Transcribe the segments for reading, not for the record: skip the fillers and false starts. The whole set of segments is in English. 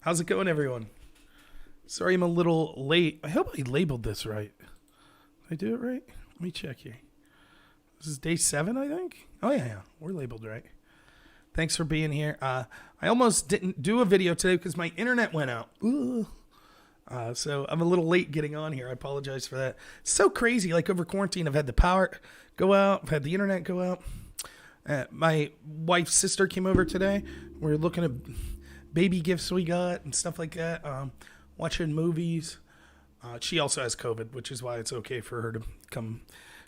How's it going, everyone? Sorry I'm a little late. I hope I labeled this right. Did I do it right? Let me check here. This is day 7, I think? Oh, yeah. We're labeled right. Thanks for being here. I almost didn't do a video today because my internet went out. So I'm a little late getting on here. I apologize for that. It's so crazy. Like over quarantine, I've had the power go out. I've had the internet go out. My wife's sister came over today. We're looking at baby gifts we got and stuff like that. Watching movies. She also has COVID, which is why it's okay for her to come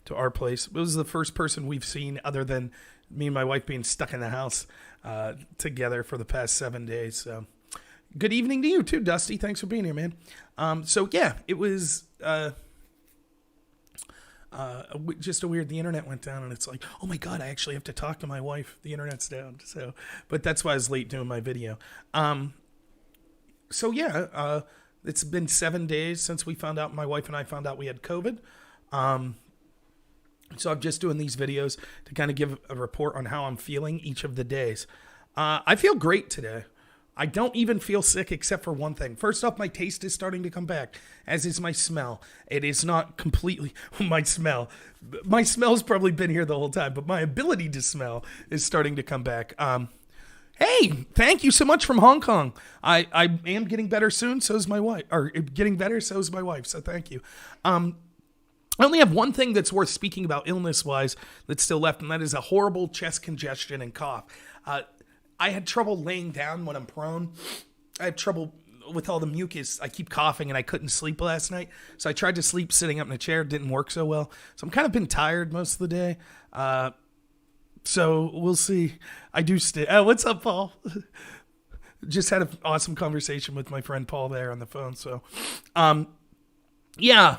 to our place. It was the first person we've seen other than me and my wife being stuck in the house together for the past 7 days. So good evening to you too, Dusty. Thanks for being here, man. So yeah, it was just a weird, the internet went down and it's like, oh my God, I actually have to talk to my wife. The internet's down. So, but that's why I was late doing my video. So yeah, it's been 7 days since my wife and I found out we had COVID. So I'm just doing these videos to kind of give a report on how I'm feeling each of the days. I feel great today. I don't even feel sick except for one thing. First off, my taste is starting to come back, as is my smell. It is not completely my smell. My smell's probably been here the whole time, but my ability to smell is starting to come back. Hey, thank you so much from Hong Kong. I am getting better soon, so is my wife. Or getting better, so is my wife, so thank you. I only have one thing that's worth speaking about illness-wise that's still left, and that is a horrible chest congestion and cough. I had trouble laying down when I'm prone. I have trouble with all the mucus. I keep coughing, and I couldn't sleep last night. So I tried to sleep sitting up in a chair. It didn't work so well. So I'm kind of been tired most of the day. So we'll see. I do stay. Oh, what's up, Paul? Just had an awesome conversation with my friend Paul there on the phone. So, yeah.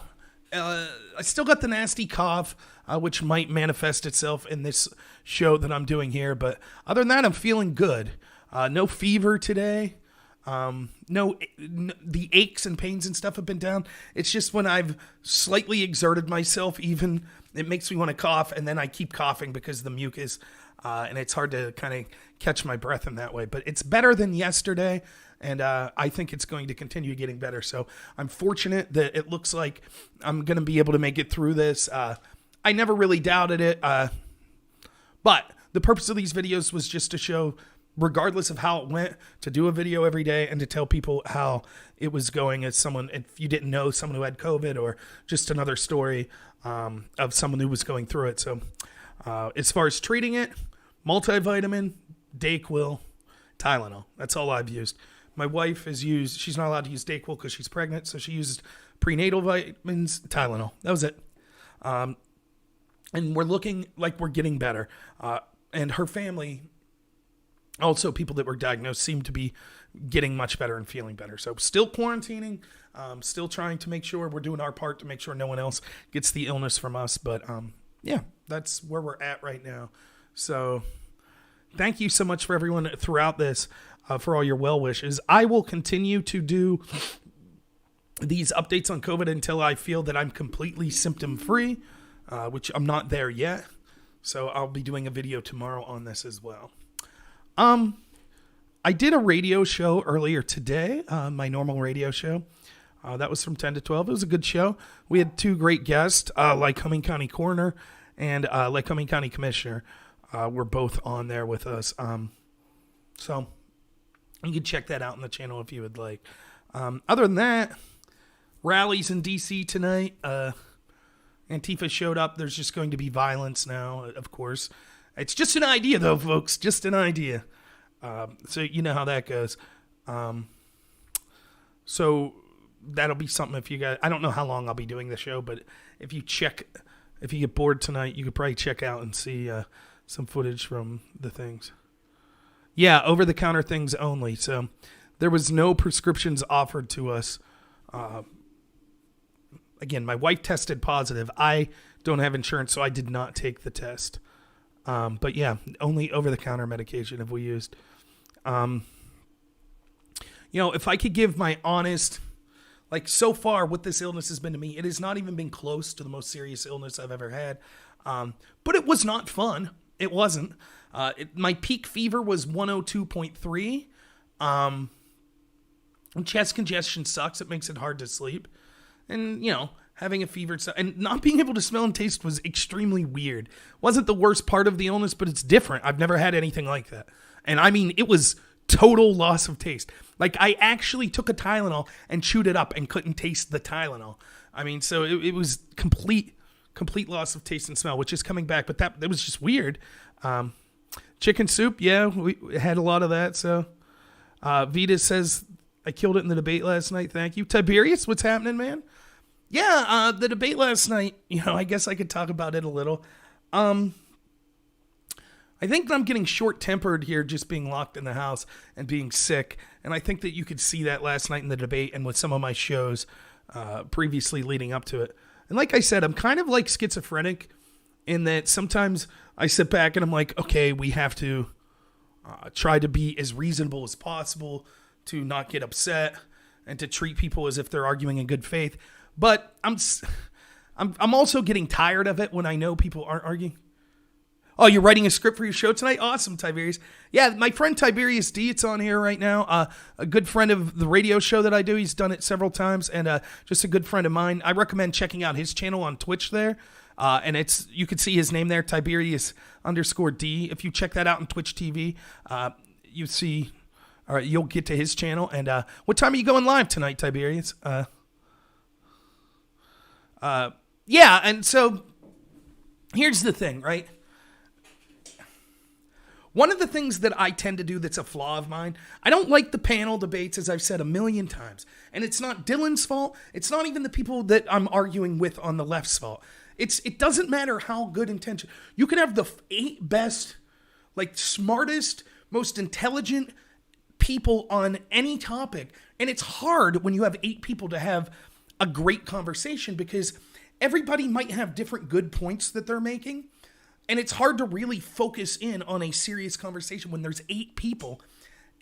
I still got the nasty cough, which might manifest itself in this show that I'm doing here. But other than that, I'm feeling good. No fever today. The aches and pains and stuff have been down. It's just when I've slightly exerted myself, even it makes me want to cough, and then I keep coughing because of the mucus, and it's hard to kind of catch my breath in that way. But it's better than yesterday. And I think it's going to continue getting better. So I'm fortunate that it looks like I'm going to be able to make it through this. I never really doubted it. But the purpose of these videos was just to show, regardless of how it went, to do a video every day and to tell people how it was going as someone, if you didn't know, someone who had COVID, or just another story of someone who was going through it. So as far as treating it, multivitamin, Dayquil, Tylenol. That's all I've used. My wife she's not allowed to use Dayquil because she's pregnant, so she used prenatal vitamins, Tylenol. That was it. And we're looking like we're getting better. And her family, also people that were diagnosed, seem to be getting much better and feeling better. So still quarantining, still trying to make sure we're doing our part to make sure no one else gets the illness from us. But yeah, that's where we're at right now. So thank you so much for everyone throughout this. For all your well wishes. I will continue to do these updates on COVID until I feel that I'm completely symptom free, which I'm not there yet. So I'll be doing a video tomorrow on this as well. I did a radio show earlier today, my normal radio show. That was from 10 to 12. It was a good show. We had 2 great guests, Lycoming County Coroner and Lycoming County Commissioner were both on there with us. So you can check that out on the channel if you would like. Other than that, rallies in D.C. tonight. Antifa showed up. There's just going to be violence now, of course. It's just an idea, though, folks. Just an idea. So you know how that goes. So that'll be something if you guys... I don't know how long I'll be doing the show, but if you get bored tonight, you could probably check out and see some footage from the things. Yeah, over-the-counter things only. So there was no prescriptions offered to us. Again, my wife tested positive. I don't have insurance, so I did not take the test. But yeah, only over-the-counter medication have we used. If I could give my honest, like so far what this illness has been to me, it has not even been close to the most serious illness I've ever had. But it was not fun. It wasn't. My peak fever was 102.3. And chest congestion sucks. It makes it hard to sleep. And, having a fever and not being able to smell and taste was extremely weird. Wasn't the worst part of the illness, but it's different. I've never had anything like that. And I mean, it was total loss of taste. Like, I actually took a Tylenol and chewed it up and couldn't taste the Tylenol. I mean, so it was complete loss of taste and smell, which is coming back. But that was just weird. Chicken soup, yeah, we had a lot of that. So Vita says, I killed it in the debate last night. Thank you. Tiberius, what's happening, man? Yeah, the debate last night, I guess I could talk about it a little. I think that I'm getting short-tempered here just being locked in the house and being sick. And I think that you could see that last night in the debate and with some of my shows previously leading up to it. And like I said, I'm kind of like schizophrenic in that sometimes I sit back and I'm like, okay, we have to try to be as reasonable as possible to not get upset and to treat people as if they're arguing in good faith. But I'm also getting tired of it when I know people aren't arguing. Oh, you're writing a script for your show tonight? Awesome, Tiberius. Yeah, my friend Tiberius D, it's on here right now. A good friend of the radio show that I do. He's done it several times, and just a good friend of mine. I recommend checking out his channel on Twitch there. And you can see his name there, Tiberius_D. If you check that out on Twitch TV, you see, all right, you'll get to his channel. And what time are you going live tonight, Tiberius? Yeah, and so here's the thing, right? One of the things that I tend to do that's a flaw of mine, I don't like the panel debates, as I've said a million times. And it's not Dylan's fault. It's not even the people that I'm arguing with on the left's fault. It doesn't matter how good intention. You can have the 8 best, smartest, most intelligent people on any topic. And it's hard when you have 8 people to have a great conversation because everybody might have different good points that they're making. And it's hard to really focus in on a serious conversation when there's 8 people.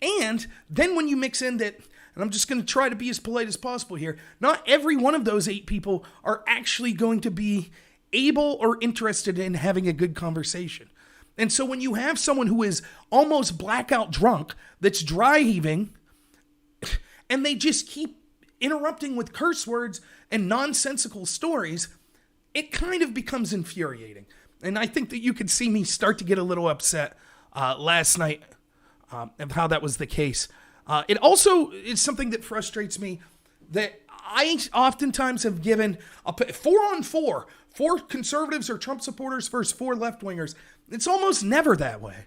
And then when you mix in that, and I'm just going to try to be as polite as possible here, not every one of those 8 people are actually going to be able or interested in having a good conversation. And so when you have someone who is almost blackout drunk, that's dry heaving, and they just keep interrupting with curse words and nonsensical stories, it kind of becomes infuriating. And I think that you could see me start to get a little upset last night of how that was the case. It also is something that frustrates me that I oftentimes have given a 4-on-4, 4 conservatives or Trump supporters versus 4 left-wingers. It's almost never that way.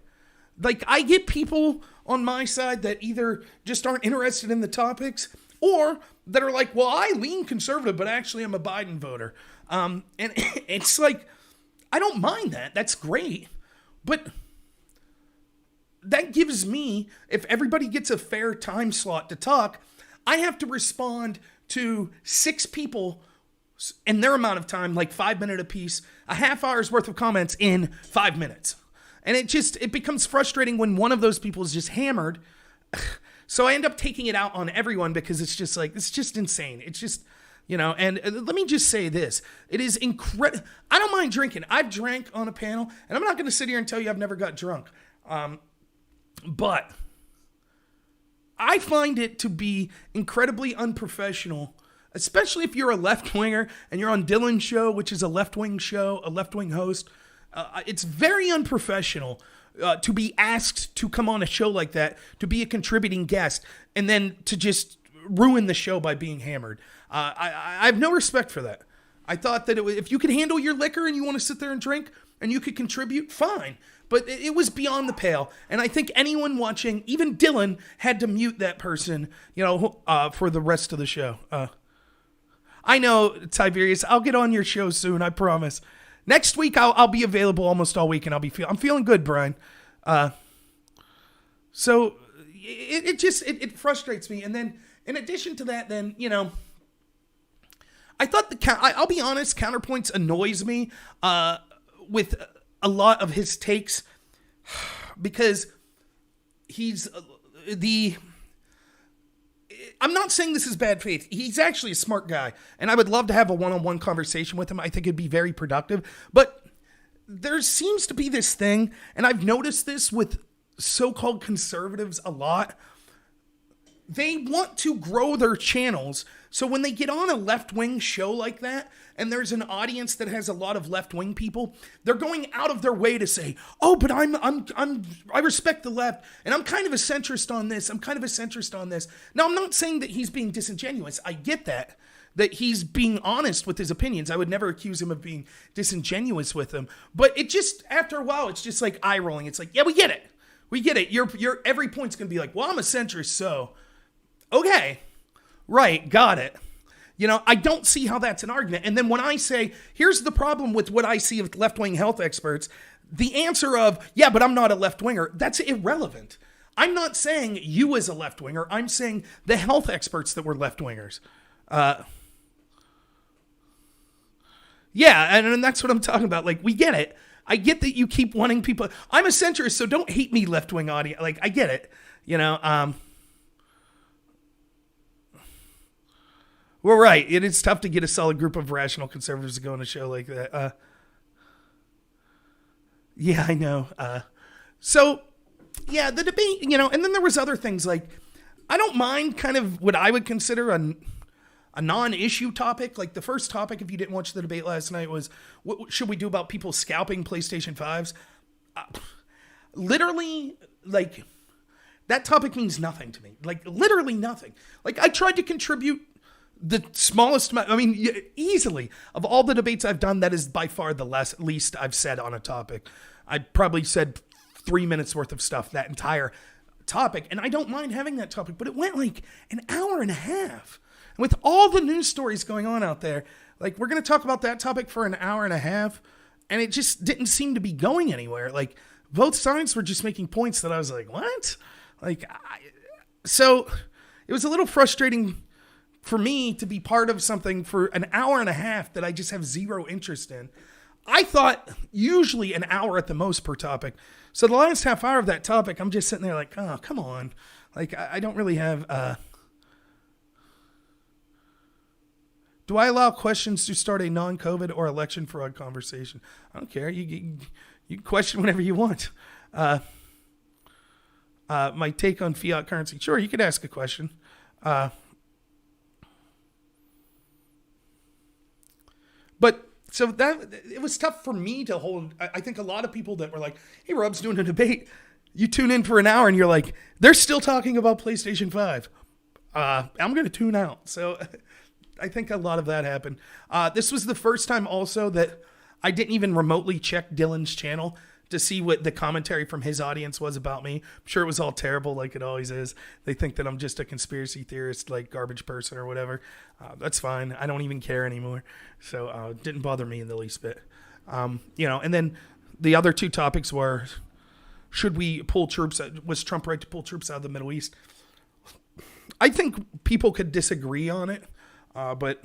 I get people on my side that either just aren't interested in the topics or that are like, well, I lean conservative, but actually I'm a Biden voter. And it's like, I don't mind that. That's great. But that gives me, if everybody gets a fair time slot to talk, I have to respond to 6 people in their amount of time, 5 minutes apiece, a half hour's worth of comments in 5 minutes. And it becomes frustrating when one of those people is just hammered. So I end up taking it out on everyone because it's just it's just insane. It's just, and let me just say this. It is incredible. I don't mind drinking. I've drank on a panel, and I'm not going to sit here and tell you I've never got drunk. But I find it to be incredibly unprofessional, especially if you're a left-winger and you're on Dylan's show, which is a left-wing show, a left-wing host. It's very unprofessional to be asked to come on a show like that, to be a contributing guest, and then to just ruin the show by being hammered. I have no respect for that. I thought that if you could handle your liquor and you want to sit there and drink and you could contribute, fine. But it was beyond the pale. And I think anyone watching, even Dylan, had to mute that person, for the rest of the show. I know, Tiberius, I'll get on your show soon, I promise. Next week, I'll be available almost all week, and I'm feeling good, Brian. So it frustrates me. And then, in addition to that, then, I thought I'll be honest, CounterPoints annoys me with a lot of his takes because he's I'm not saying this is bad faith. He's actually a smart guy, and I would love to have a one-on-one conversation with him. I think it'd be very productive. But there seems to be this thing, and I've noticed this with so-called conservatives a lot. they want to grow their channels. So when they get on a left-wing show like that, and there's an audience that has a lot of left-wing people, they're going out of their way to say, "Oh, but I respect the left, and I'm kind of a centrist on this. I'm kind of a centrist on this." Now, I'm not saying that he's being disingenuous. I get that he's being honest with his opinions. I would never accuse him of being disingenuous with them. But it just, after a while, it's just like eye rolling. It's like, yeah, we get it. We get it. Your every point's gonna be like, well, I'm a centrist, so okay. Right, got it. I don't see how that's an argument. And then when I say, here's the problem with what I see of left-wing health experts, the answer of, yeah, but I'm not a left-winger, that's irrelevant. I'm not saying you as a left-winger. I'm saying the health experts that were left-wingers. Yeah, and that's what I'm talking about. Like, we get it. I get that you keep wanting people. I'm a centrist, so don't hate me, left-wing audience. Like, I get it. We're right. It is tough to get a solid group of rational conservatives to go on a show like that. Yeah, I know. So, yeah, the debate, and then there was other things like, I don't mind kind of what I would consider a non-issue topic. Like the first topic, if you didn't watch the debate last night, was what should we do about people scalping PlayStation 5s? Literally, like, that topic means nothing to me. Like, literally nothing. Like, I tried to contribute the smallest amount, easily, of all the debates I've done, that is by far the least I've said on a topic. I probably said 3 minutes worth of stuff, that entire topic, and I don't mind having that topic, but it went like an hour and a half. And with all the news stories going on out there, like, we're going to talk about that topic for an hour and a half, and it just didn't seem to be going anywhere. Like, both sides were just making points that I was like, what? Like, so it was a little frustrating for me to be part of something for an hour and a half that I just have zero interest in. I thought usually an hour at the most per topic. So the last half hour of that topic, I'm just sitting there like, oh, come on. Like, I don't really have... Do I allow questions to start a non-COVID or election fraud conversation? I don't care. You question whenever you want. My take on fiat currency. Sure, you could ask a question. But so that it was tough for me to hold. I think a lot of people that were like, "Hey, Rob's doing a debate." You tune in for an hour and you're like, "They're still talking about PlayStation 5." I'm going to tune out. So I think a lot of that happened. This was the first time also that I didn't even remotely check Dylan's channel to see what the commentary from his audience was about me. I'm sure it was all terrible, like it always is. They think that I'm just a conspiracy theorist, like garbage person or whatever. That's fine. I don't even care anymore. So it didn't bother me in the least bit. And then the other two topics were, should we pull troops? Was Trump right to pull troops out of the Middle East? I think people could disagree on it. But,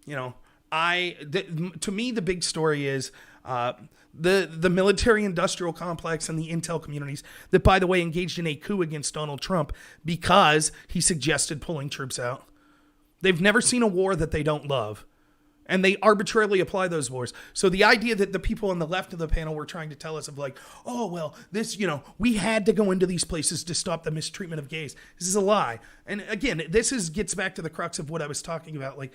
to me, the big story is the military-industrial complex and the intel communities that, by the way, engaged in a coup against Donald Trump because he suggested pulling troops out. They've never seen a war that they don't love, and they arbitrarily apply those wars. So the idea that the people on the left of the panel were trying to tell us of like, oh, well, this, we had to go into these places to stop the mistreatment of gays. This is a lie. And again, gets back to the crux of what I was talking about. Like,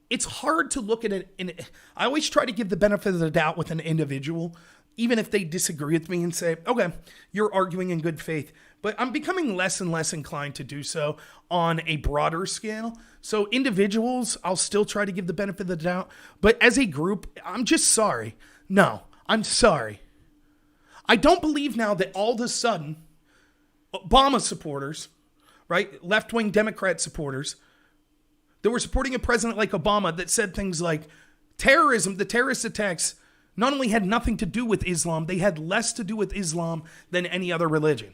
it's hard to look at it. I always try to give the benefit of the doubt with an individual, even if they disagree with me and say, okay, you're arguing in good faith. But I'm becoming less and less inclined to do so on a broader scale. So individuals, I'll still try to give the benefit of the doubt. But as a group, I'm just sorry. No, I'm sorry. I don't believe now that all of a sudden, Obama supporters, right, left-wing Democrat supporters, that were supporting a president like Obama that said things like terrorism, the terrorist attacks, not only had nothing to do with Islam, they had less to do with Islam than any other religion,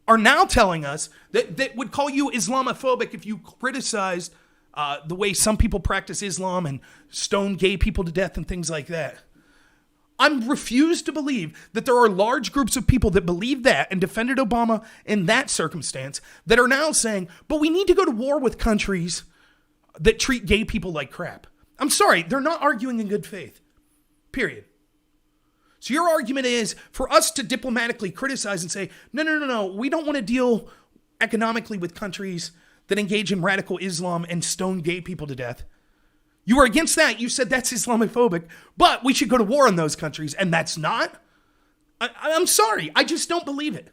are now telling us that would call you Islamophobic if you criticized the way some people practice Islam and stone gay people to death and things like that. I refuse to believe that there are large groups of people that believe that and defended Obama in that circumstance that are now saying, but we need to go to war with countries that treat gay people like crap. I'm sorry, they're not arguing in good faith. Period. So your argument is for us to diplomatically criticize and say, no, we don't want to deal economically with countries that engage in radical Islam and stone gay people to death. You were against that. You said that's Islamophobic, but we should go to war in those countries, and that's not? I'm sorry. I just don't believe it.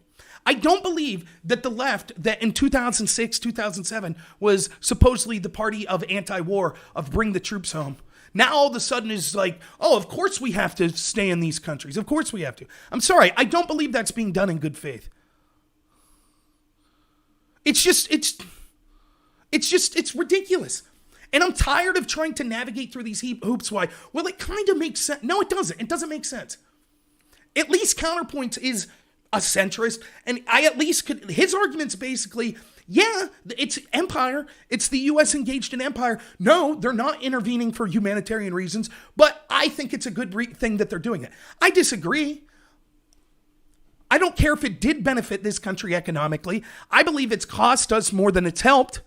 I don't believe that the left, that in 2006, 2007, was supposedly the party of anti-war, of bring the troops home, now all of a sudden is like, oh, of course we have to stay in these countries. Of course we have to. I'm sorry. I don't believe that's being done in good faith. It's ridiculous. And I'm tired of trying to navigate through these hoops. Why? Well, it kind of makes sense. No, it doesn't. It doesn't make sense. At least CounterPoints is a centrist, and I at least could, his argument's basically, yeah, it's empire. It's the U.S. engaged in empire. No, they're not intervening for humanitarian reasons, but I think it's a good thing that they're doing it. I disagree. I don't care if it did benefit this country economically. I believe it's cost us more than it's helped.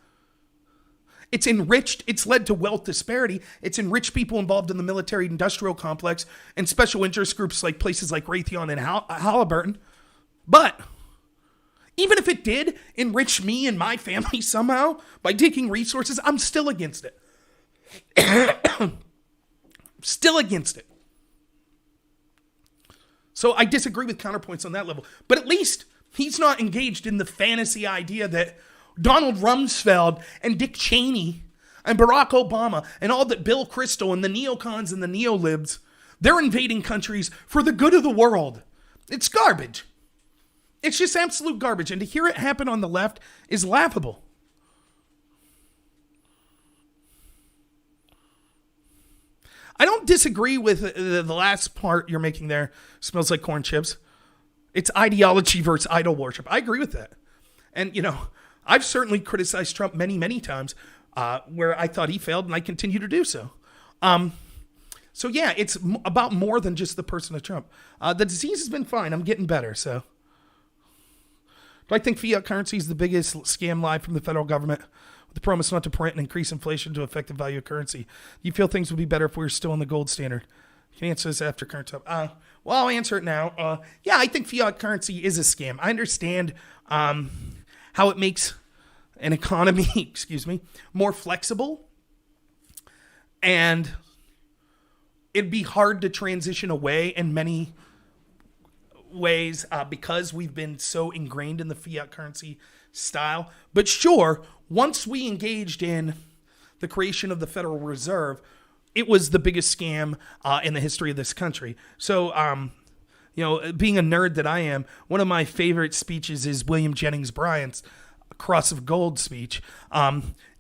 It's enriched, it's led to wealth disparity. It's enriched people involved in the military industrial complex and special interest groups like places like Raytheon and Halliburton. But even if it did enrich me and my family somehow by taking resources, I'm still against it. Still against it. So I disagree with CounterPoints on that level. But at least he's not engaged in the fantasy idea that Donald Rumsfeld and Dick Cheney and Barack Obama and all that Bill Kristol and the neocons and the neolibs, they're invading countries for the good of the world. It's garbage. It's just absolute garbage. And to hear it happen on the left is laughable. I don't disagree with the last part you're making there. Smells like corn chips. It's ideology versus idol worship. I agree with that. And, you know, I've certainly criticized Trump many, many times where I thought he failed, and I continue to do so. So, yeah, it's about more than just the person of Trump. The disease has been fine. I'm getting better, so. Do I think fiat currency is the biggest scam lie from the federal government with the promise not to print and increase inflation to affect the value of currency? Do you feel things would be better if we were still in the gold standard? You can answer this after current time. Well, I'll answer it now. Yeah, I think fiat currency is a scam. I understand how it makes an economy, more flexible. And it'd be hard to transition away in many ways because we've been so ingrained in the fiat currency style. But sure, once we engaged in the creation of the Federal Reserve, it was the biggest scam in the history of this country. So, you know, being a nerd that I am, one of my favorite speeches is William Jennings Bryan's Cross of Gold speech.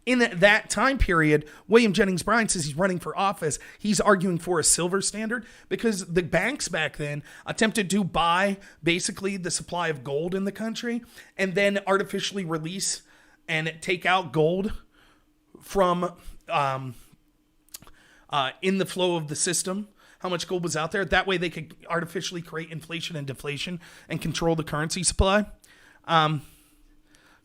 In that time period, William Jennings Bryan says he's running for office. He's arguing for a silver standard because the banks back then attempted to buy basically the supply of gold in the country and then artificially release and take out gold from in the flow of the system, how much gold was out there. That way they could artificially create inflation and deflation and control the currency supply.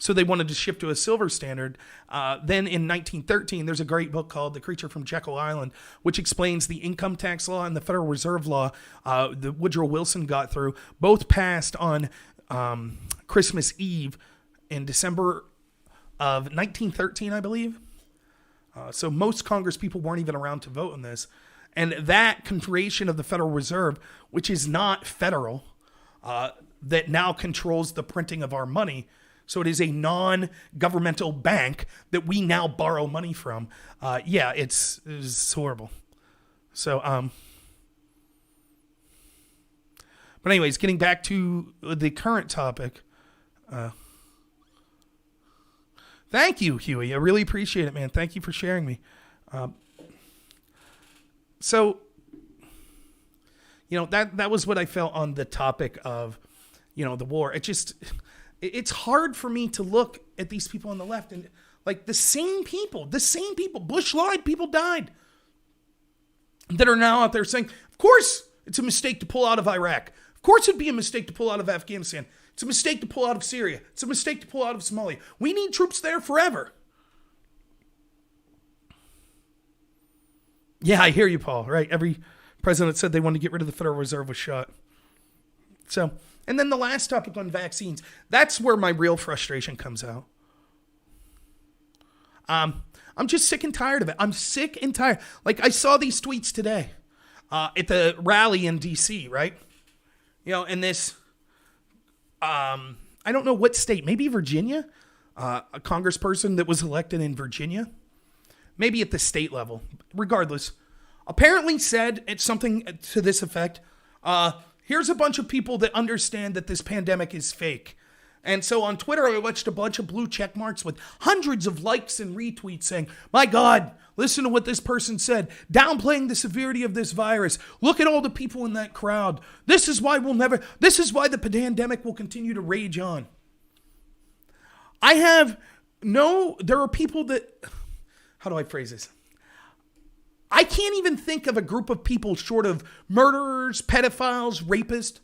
So they wanted to shift to a silver standard. Then in 1913, there's a great book called The Creature from Jekyll Island, which explains the income tax law and the Federal Reserve law that Woodrow Wilson got through. Both passed on Christmas Eve in December of 1913, I believe. So most Congress people weren't even around to vote on this. And that creation of the Federal Reserve, which is not federal, that now controls the printing of our money. So it is a non-governmental bank that we now borrow money from. Yeah, it's horrible. So, but anyways, getting back to the current topic. Thank you, Huey. I really appreciate it, man. Thank you for sharing me. So, you know, that was what I felt on the topic of, you know, the war. It's hard for me to look at these people on the left and like the same people, Bush lied, people died, that are now out there saying, of course it's a mistake to pull out of Iraq. Of course it'd be a mistake to pull out of Afghanistan. It's a mistake to pull out of Syria. It's a mistake to pull out of Somalia. We need troops there forever. Yeah, I hear you, Paul, right? Every president said they wanted to get rid of the Federal Reserve was shot. So And then the last topic on vaccines, that's where my real frustration comes out. I'm just sick and tired of it. I'm sick and tired. Like, I saw these tweets today at the rally in D.C., right? You know, in this, I don't know what state, maybe Virginia, a congressperson that was elected in Virginia, maybe at the state level, regardless, apparently said it's something to this effect. Here's a bunch of people that understand that this pandemic is fake. And so on Twitter, I watched a bunch of blue check marks with hundreds of likes and retweets saying, my God, listen to what this person said, downplaying the severity of this virus. Look at all the people in that crowd. This is why the pandemic will continue to rage on. There are people that, how do I phrase this? I can't even think of a group of people short of murderers, pedophiles, rapists.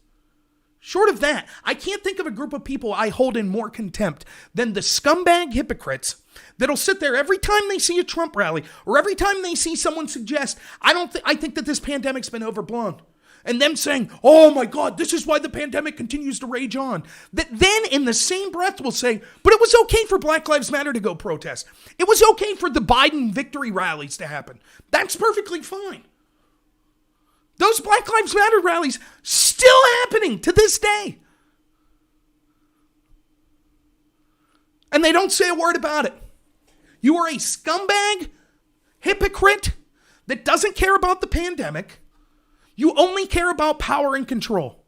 Short of that, I can't think of a group of people I hold in more contempt than the scumbag hypocrites that'll sit there every time they see a Trump rally or every time they see someone suggest, I think that this pandemic's been overblown. And them saying, oh my God, this is why the pandemic continues to rage on. That then in the same breath will say, but it was okay for Black Lives Matter to go protest. It was okay for the Biden victory rallies to happen. That's perfectly fine. Those Black Lives Matter rallies still happening to this day. And they don't say a word about it. You are a scumbag, hypocrite that doesn't care about the pandemic. You only care about power and control.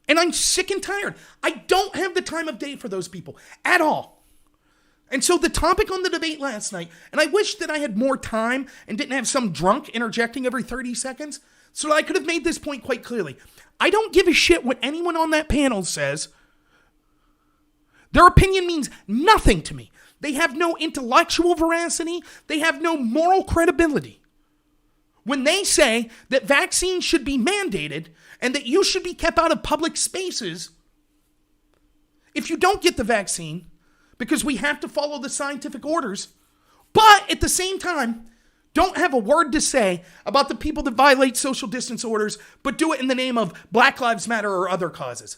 And I'm sick and tired. I don't have the time of day for those people at all. And so the topic on the debate last night, and I wish that I had more time and didn't have some drunk interjecting every 30 seconds, so that I could have made this point quite clearly. I don't give a shit what anyone on that panel says. Their opinion means nothing to me. They have no intellectual veracity. They have no moral credibility. When they say that vaccines should be mandated and that you should be kept out of public spaces if you don't get the vaccine, because we have to follow the scientific orders, but at the same time, don't have a word to say about the people that violate social distance orders, but do it in the name of Black Lives Matter or other causes.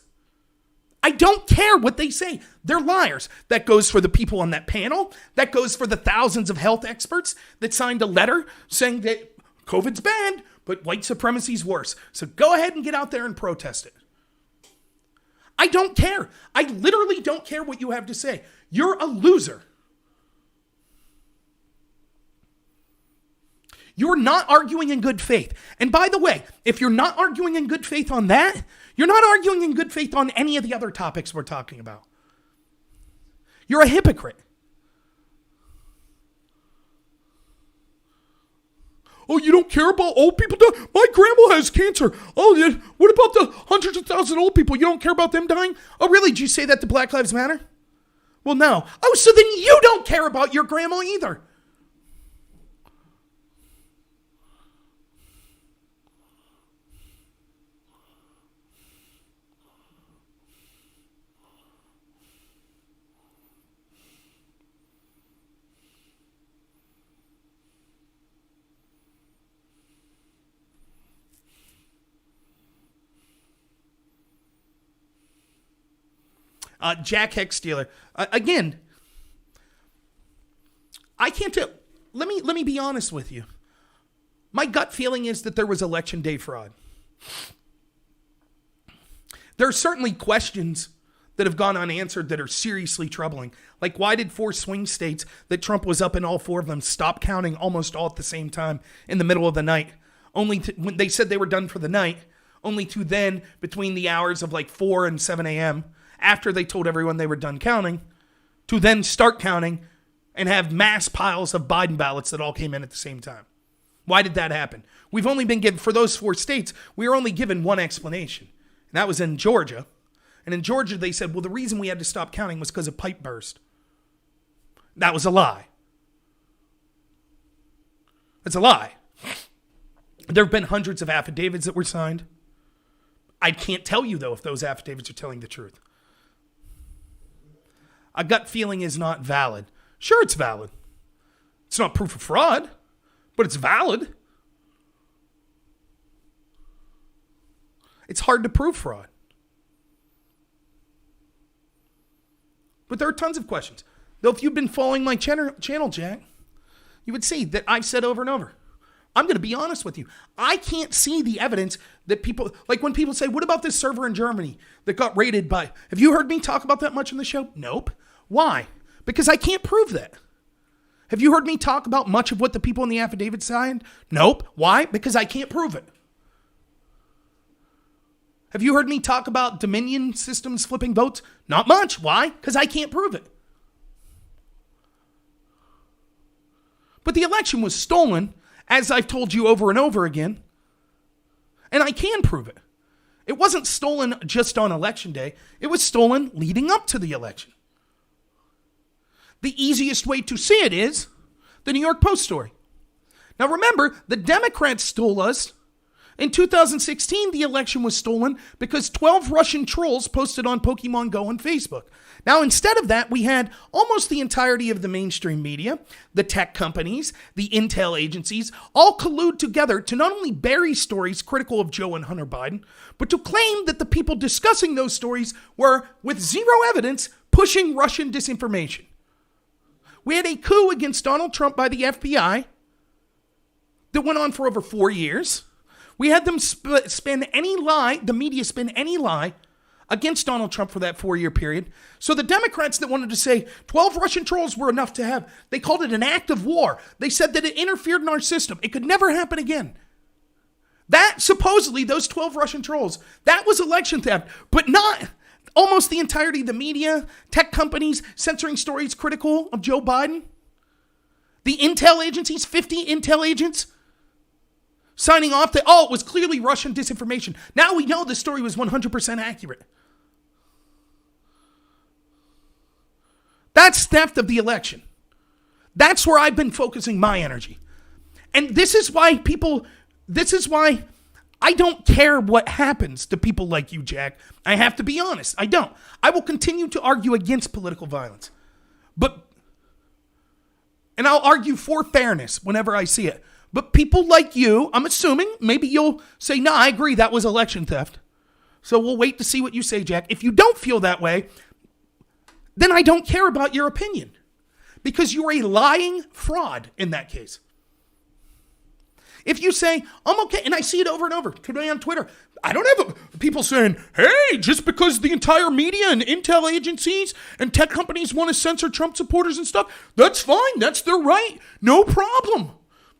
I don't care what they say. They're liars. That goes for the people on that panel. That goes for the thousands of health experts that signed a letter saying that COVID's bad, but white supremacy's worse. So go ahead and get out there and protest it. I don't care. I literally don't care what you have to say. You're a loser. You're not arguing in good faith. And by the way, if you're not arguing in good faith on that, you're not arguing in good faith on any of the other topics we're talking about. You're a hypocrite. Oh, you don't care about old people? My grandma has cancer. Oh, yeah. What about the hundreds of thousands of old people? You don't care about them dying? Oh, really? Did you say that to Black Lives Matter? Well, no. Oh, so then you don't care about your grandma either. Jack Hex Steeler. Again, I can't tell. Let me be honest with you. My gut feeling is that there was election day fraud. There are certainly questions that have gone unanswered that are seriously troubling. Like, why did 4 swing states that Trump was up in all 4 of them stop counting almost all at the same time in the middle of the night? When they said they were done for the night, only to then, between the hours of like 4 and 7 a.m., after they told everyone they were done counting, to then start counting and have mass piles of Biden ballots that all came in at the same time. Why did that happen? We've only been given, for those 4 states, we were only given one explanation. And that was in Georgia. And in Georgia, they said, well, the reason we had to stop counting was because of pipe burst. That was a lie. It's a lie. There have been hundreds of affidavits that were signed. I can't tell you, though, if those affidavits are telling the truth. A gut feeling is not valid. Sure, it's valid. It's not proof of fraud, but it's valid. It's hard to prove fraud. But there are tons of questions. Though if you've been following my channel, Jack, you would see that I've said over and over, I'm going to be honest with you. I can't see the evidence that people, like when people say, what about this server in Germany that got raided by, have you heard me talk about that much in the show? Nope. Why? Because I can't prove that. Have you heard me talk about much of what the people in the affidavit signed? Nope. Why? Because I can't prove it. Have you heard me talk about Dominion systems flipping votes? Not much. Why? Because I can't prove it. But the election was stolen, as I've told you over and over again, and I can prove it. It wasn't stolen just on election day. It was stolen leading up to the election. The easiest way to see it is the New York Post story. Now remember, the Democrats stole us. In 2016, the election was stolen because 12 Russian trolls posted on Pokemon Go on Facebook. Now, instead of that, we had almost the entirety of the mainstream media, the tech companies, the intel agencies, all collude together to not only bury stories critical of Joe and Hunter Biden, but to claim that the people discussing those stories were, with zero evidence, pushing Russian disinformation. We had a coup against Donald Trump by the FBI that went on for over 4 years. We had them spin any lie, the media spin any lie against Donald Trump for that 4-year period. So the Democrats that wanted to say 12 Russian trolls were enough to have, they called it an act of war. They said that it interfered in our system. It could never happen again. That, supposedly, those 12 Russian trolls, that was election theft, but not almost the entirety of the media, tech companies censoring stories critical of Joe Biden. The intel agencies, 50 intel agents, signing off that, it was clearly Russian disinformation. Now we know the story was 100% accurate. That's theft of the election. That's where I've been focusing my energy. And this is why I don't care what happens to people like you, Jack. I have to be honest. I don't. I will continue to argue against political violence. And I'll argue for fairness whenever I see it. But people like you, I'm assuming, maybe you'll say, no, I agree, that was election theft. So we'll wait to see what you say, Jack. If you don't feel that way, then I don't care about your opinion. Because you're a lying fraud in that case. If you say, I'm okay, and I see it over and over today on Twitter, I don't have people saying, hey, just because the entire media and intel agencies and tech companies want to censor Trump supporters and stuff, that's fine, that's their right, no problem.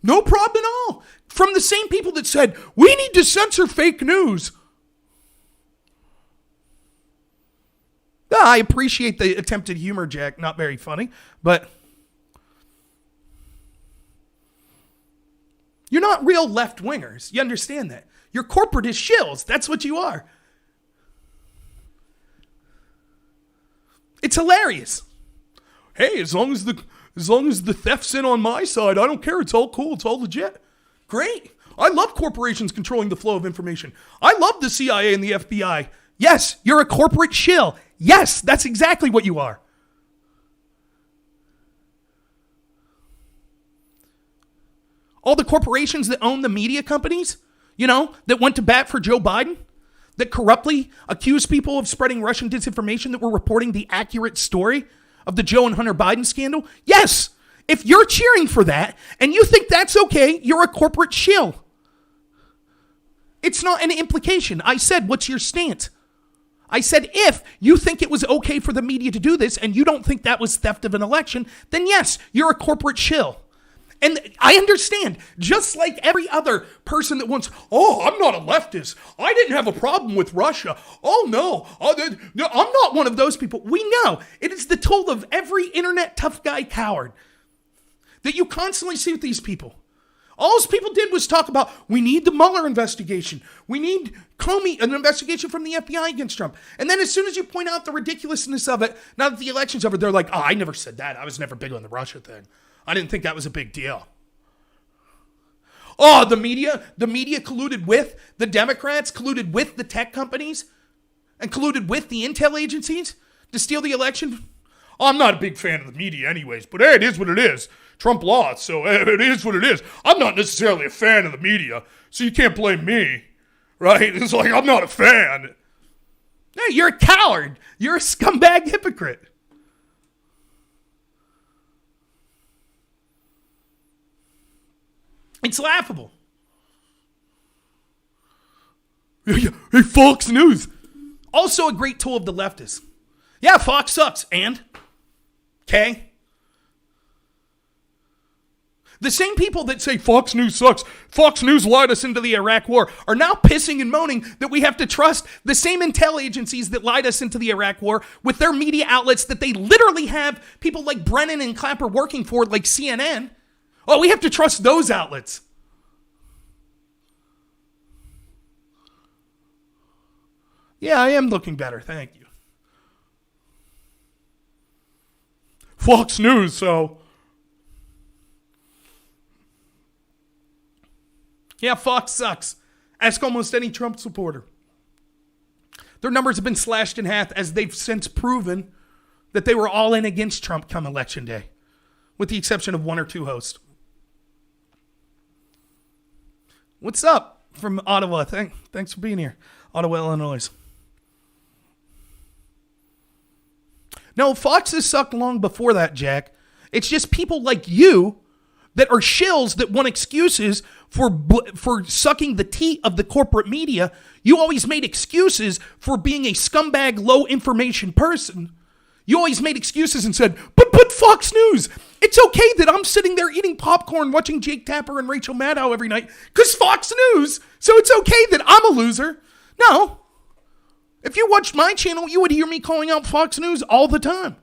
No problem at all. From the same people that said, we need to censor fake news. I appreciate the attempted humor, Jack. Not very funny, but you're not real left-wingers. You understand that. You're corporatist shills. That's what you are. It's hilarious. Hey, as long as the theft's in on my side, I don't care. It's all cool. It's all legit. Great. I love corporations controlling the flow of information. I love the CIA and the FBI. Yes, you're a corporate shill. Yes, that's exactly what you are. All the corporations that own the media companies, that went to bat for Joe Biden, that corruptly accused people of spreading Russian disinformation that were reporting the accurate story of the Joe and Hunter Biden scandal? Yes. If you're cheering for that and you think that's okay, you're a corporate shill. It's not an implication. I said, what's your stance? I said, if you think it was okay for the media to do this and you don't think that was theft of an election, then yes, you're a corporate shill. And I understand, just like every other person that wants, I'm not a leftist. I didn't have a problem with Russia. Oh, no, I'm not one of those people. We know it is the toll of every internet tough guy coward that you constantly see with these people. All those people did was talk about, we need the Mueller investigation. We need Comey, an investigation from the FBI against Trump. And then as soon as you point out the ridiculousness of it, now that the election's over, they're like, I never said that. I was never big on the Russia thing. I didn't think that was a big deal. The media colluded with the Democrats, colluded with the tech companies, and colluded with the intel agencies to steal the election. I'm not a big fan of the media anyways, but hey, it is what it is. Trump lost, so it is what it is. I'm not necessarily a fan of the media, so you can't blame me. right? It's like, I'm not a fan. Hey, you're a coward. You're a scumbag hypocrite. It's laughable. Hey, Fox News. Also a great tool of the leftists. Yeah, Fox sucks. And? Okay? The same people that say Fox News sucks, Fox News lied us into the Iraq war, are now pissing and moaning that we have to trust the same intel agencies that lied us into the Iraq war with their media outlets that they literally have people like Brennan and Clapper working for, like CNN. Oh, we have to trust those outlets. Yeah, I am looking better. Thank you. Fox News, so... Yeah, Fox sucks. Ask almost any Trump supporter. Their numbers have been slashed in half as they've since proven that they were all in against Trump come election day, with the exception of one or two hosts. What's up from Ottawa? Thanks for being here. Ottawa, Illinois. No, Fox has sucked long before that, Jack. It's just people like you that are shills that want excuses for sucking the teat of the corporate media. You always made excuses for being a scumbag, low information person. You always made excuses and said, but Fox News, it's okay that I'm sitting there eating popcorn watching Jake Tapper and Rachel Maddow every night because Fox News, so it's okay that I'm a loser. No. If you watched my channel, you would hear me calling out Fox News all the time.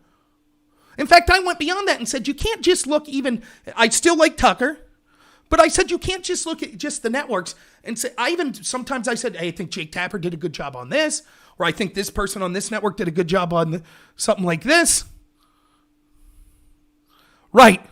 In fact, I went beyond that and said, you can't just look even, I still like Tucker, but I said, you can't just look at just the networks and say, sometimes I said, hey, I think Jake Tapper did a good job on this, or I think this person on this network did a good job on something like this. Right.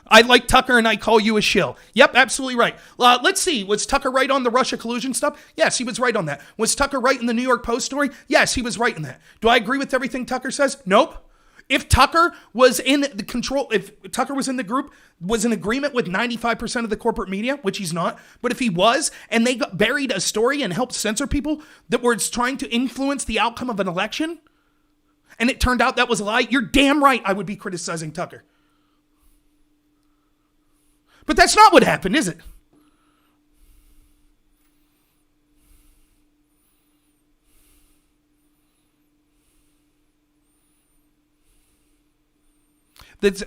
I like Tucker and I call you a shill. Yep, absolutely right. Let's see. Was Tucker right on the Russia collusion stuff? Yes, he was right on that. Was Tucker right in the New York Post story? Yes, he was right in that. Do I agree with everything Tucker says? Nope. If Tucker was in the control, if Tucker was in the group, was in agreement with 95% of the corporate media, which he's not, but if he was, and they got buried a story and helped censor people that were trying to influence the outcome of an election, and it turned out that was a lie, you're damn right I would be criticizing Tucker. But that's not what happened, is it?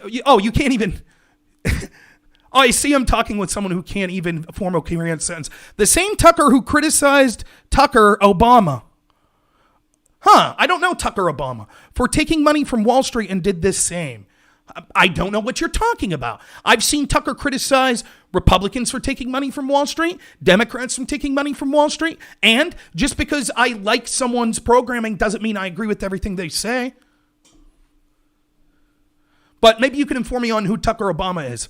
You can't even... Oh, I see him talking with someone who can't even form a coherent sentence. The same Tucker who criticized Tucker Obama. I don't know Tucker Obama. For taking money from Wall Street and did this same. I don't know what you're talking about. I've seen Tucker criticize Republicans for taking money from Wall Street, Democrats from taking money from Wall Street, and just because I like someone's programming doesn't mean I agree with everything they say. But maybe you can inform me on who Tucker Obama is.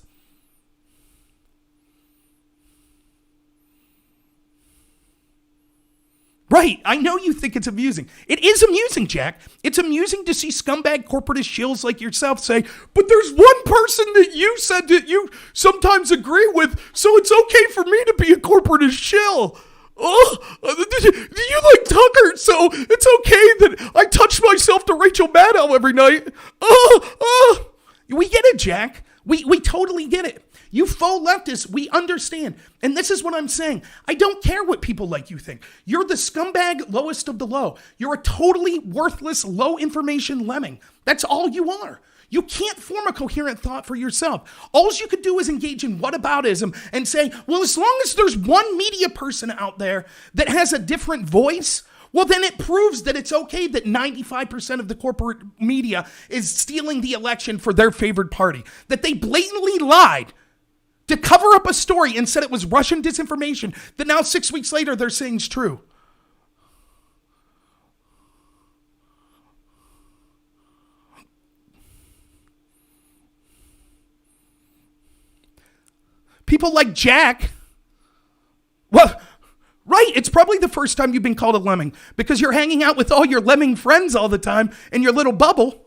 Right, I know you think it's amusing. It is amusing, Jack. It's amusing to see scumbag corporatist shills like yourself say, but there's one person that you said that you sometimes agree with, so it's okay for me to be a corporatist shill. Oh, you like Tucker, so it's okay that I touch myself to Rachel Maddow every night. We get it, Jack. We totally get it. You faux leftists, we understand. And this is what I'm saying. I don't care what people like you think. You're the scumbag lowest of the low. You're a totally worthless, low information lemming. That's all you are. You can't form a coherent thought for yourself. All you could do is engage in whataboutism and say, well, as long as there's one media person out there that has a different voice, well, then it proves that it's okay that 95% of the corporate media is stealing the election for their favored party. That they blatantly lied to cover up a story and said it was Russian disinformation that now 6 weeks later they're saying is true. People like Jack, well, right, it's probably the first time you've been called a lemming because you're hanging out with all your lemming friends all the time in your little bubble,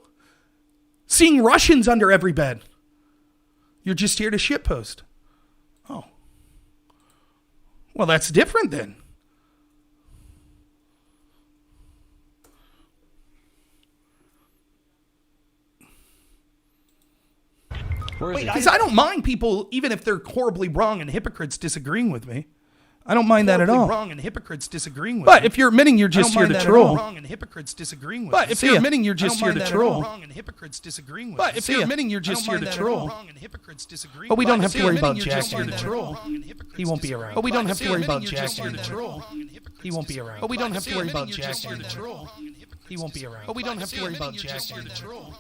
seeing Russians under every bed. You're just here to shitpost. Oh. Well, that's different then. Because I don't mind people, even if they're horribly wrong and hypocrites, disagreeing with me. I don't mind that at all. Wrong and hypocrites disagreeing with but if you're admitting you're just here to troll. Wrong and hypocrites disagreeing with But if you're admitting you're just here to troll. Wrong and hypocrites disagreeing with But if you're admitting you're just here to troll. But we don't have to worry about Jack Jack anymore. He won't be around. But we don't have to worry about Jack anymore. He won't be around. But we don't have to worry about Jack anymore. He won't be around. But we don't have to worry about Jack anymore.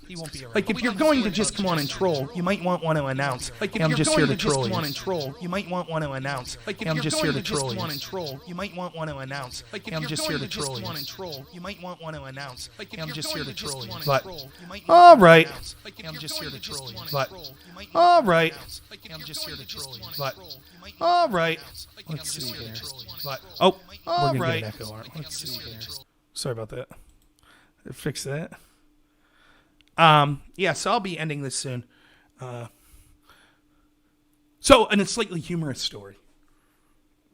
He won't be around. Like if you're going to just come on and troll, you might want to announce. Like if I'm just here to troll. Come on and troll. You might want to announce. Like if I'm just here to troll. Come on and troll. You might want to announce. Like I'm just here to troll. Come on and troll. You might want to announce. Like I'm just here to troll. But all right. I'm just here to troll. But all right. I'm just here to troll. But all right. Let's see here. But oh, all we're right. gonna get an echo, aren't we? Let's see here. Sorry about that. Fix that. Yeah, so I'll be ending this soon. And a slightly humorous story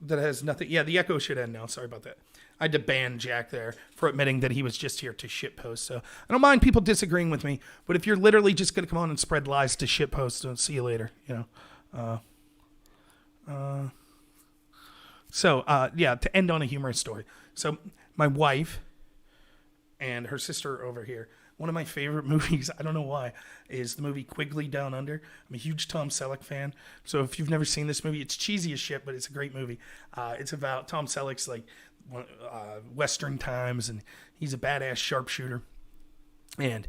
that has nothing. Yeah, the echo should end now. Sorry about that. I had to ban Jack there for admitting that he was just here to shitpost. So I don't mind people disagreeing with me, but if you're literally just going to come on and spread lies to shitpost, I'll see you later. You know. To end on a humorous story. So my wife and her sister over here. One of my favorite movies, I don't know why, is the movie Quigley Down Under. I'm a huge Tom Selleck fan. So if you've never seen this movie, it's cheesy as shit, but it's a great movie. It's about Tom Selleck's Western times, and he's a badass sharpshooter. And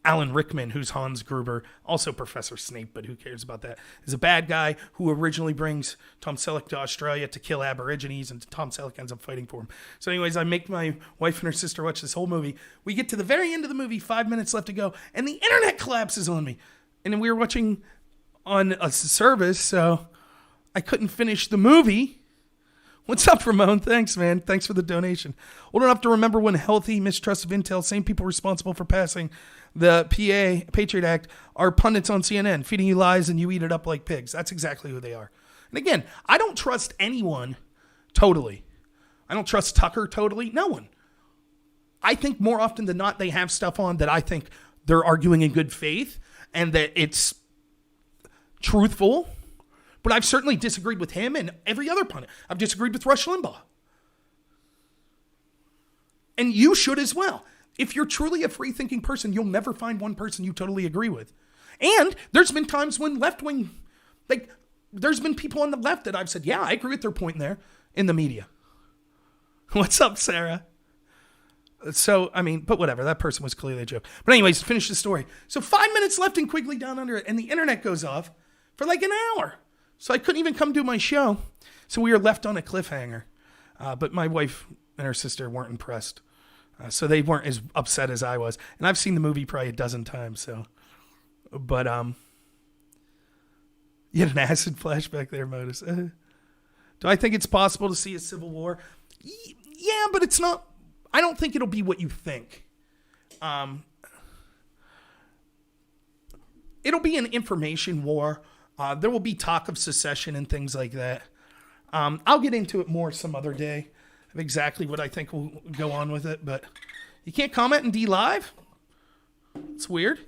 Alan Rickman, who's Hans Gruber, also Professor Snape, but who cares about that, is a bad guy who originally brings Tom Selleck to Australia to kill Aborigines, and Tom Selleck ends up fighting for him. So anyways, I make my wife and her sister watch this whole movie. We get to the very end of the movie, 5 minutes left to go, and the internet collapses on me. And we were watching on a service, so I couldn't finish the movie. What's up, Ramon? Thanks, man. Thanks for the donation. Old enough to remember when healthy mistrust of intel, same people responsible for passing the Patriot Act, are pundits on CNN, feeding you lies and you eat it up like pigs. That's exactly who they are. And again, I don't trust anyone totally. I don't trust Tucker totally. No one. I think more often than not, they have stuff on that I think they're arguing in good faith and that it's truthful. But I've certainly disagreed with him and every other pundit. I've disagreed with Rush Limbaugh. And you should as well. If you're truly a free-thinking person, you'll never find one person you totally agree with. And there's been times when left-wing, there's been people on the left that I've said, yeah, I agree with their point there in the media. What's up, Sarah? So, but whatever. That person was clearly a joke. But anyways, to finish the story. So 5 minutes left in Quigley Down Under, and the internet goes off for an hour. So I couldn't even come do my show. So we were left on a cliffhanger. But my wife and her sister weren't impressed. So they weren't as upset as I was. And I've seen the movie probably a dozen times. So, but, you had an acid flashback there, Modus. Do I think it's possible to see a civil war? Yeah, but it's not. I don't think it'll be what you think. It'll be an information war. There will be talk of secession and things like that. I'll get into it more some other day of exactly what I think will go on with it, but you can't comment in D Live? It's weird.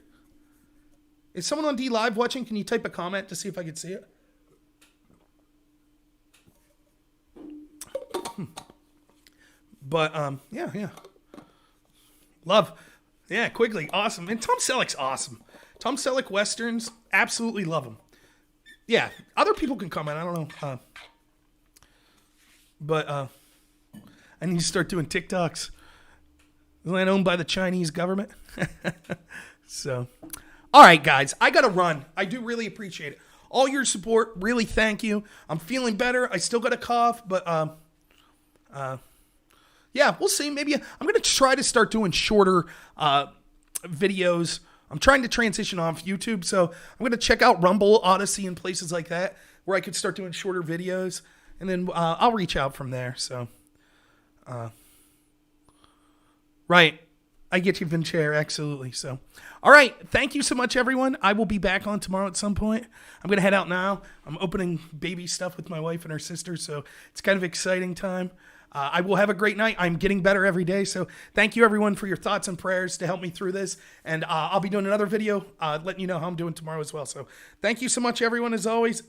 Is someone on D Live watching? Can you type a comment to see if I can see it? But, yeah. Love. Yeah, Quigley, awesome. And Tom Selleck's awesome. Tom Selleck Westerns, absolutely love him. Yeah, other people can comment. I don't know. But I need to start doing TikToks. Isn't that owned by the Chinese government? So, all right, guys. I got to run. I do really appreciate it. All your support, really thank you. I'm feeling better. I still got a cough, but yeah, we'll see. Maybe I'm going to try to start doing shorter videos. I'm trying to transition off YouTube, so I'm going to check out Rumble, Odyssey, and places like that where I could start doing shorter videos, and then I'll reach out from there. So, right, I get you, Vinchair, absolutely. So, all right, thank you so much, everyone. I will be back on tomorrow at some point. I'm going to head out now. I'm opening baby stuff with my wife and her sister, so it's kind of exciting time. I will have a great night. I'm getting better every day. So thank you, everyone, for your thoughts and prayers to help me through this. And I'll be doing another video letting you know how I'm doing tomorrow as well. So thank you so much, everyone, as always.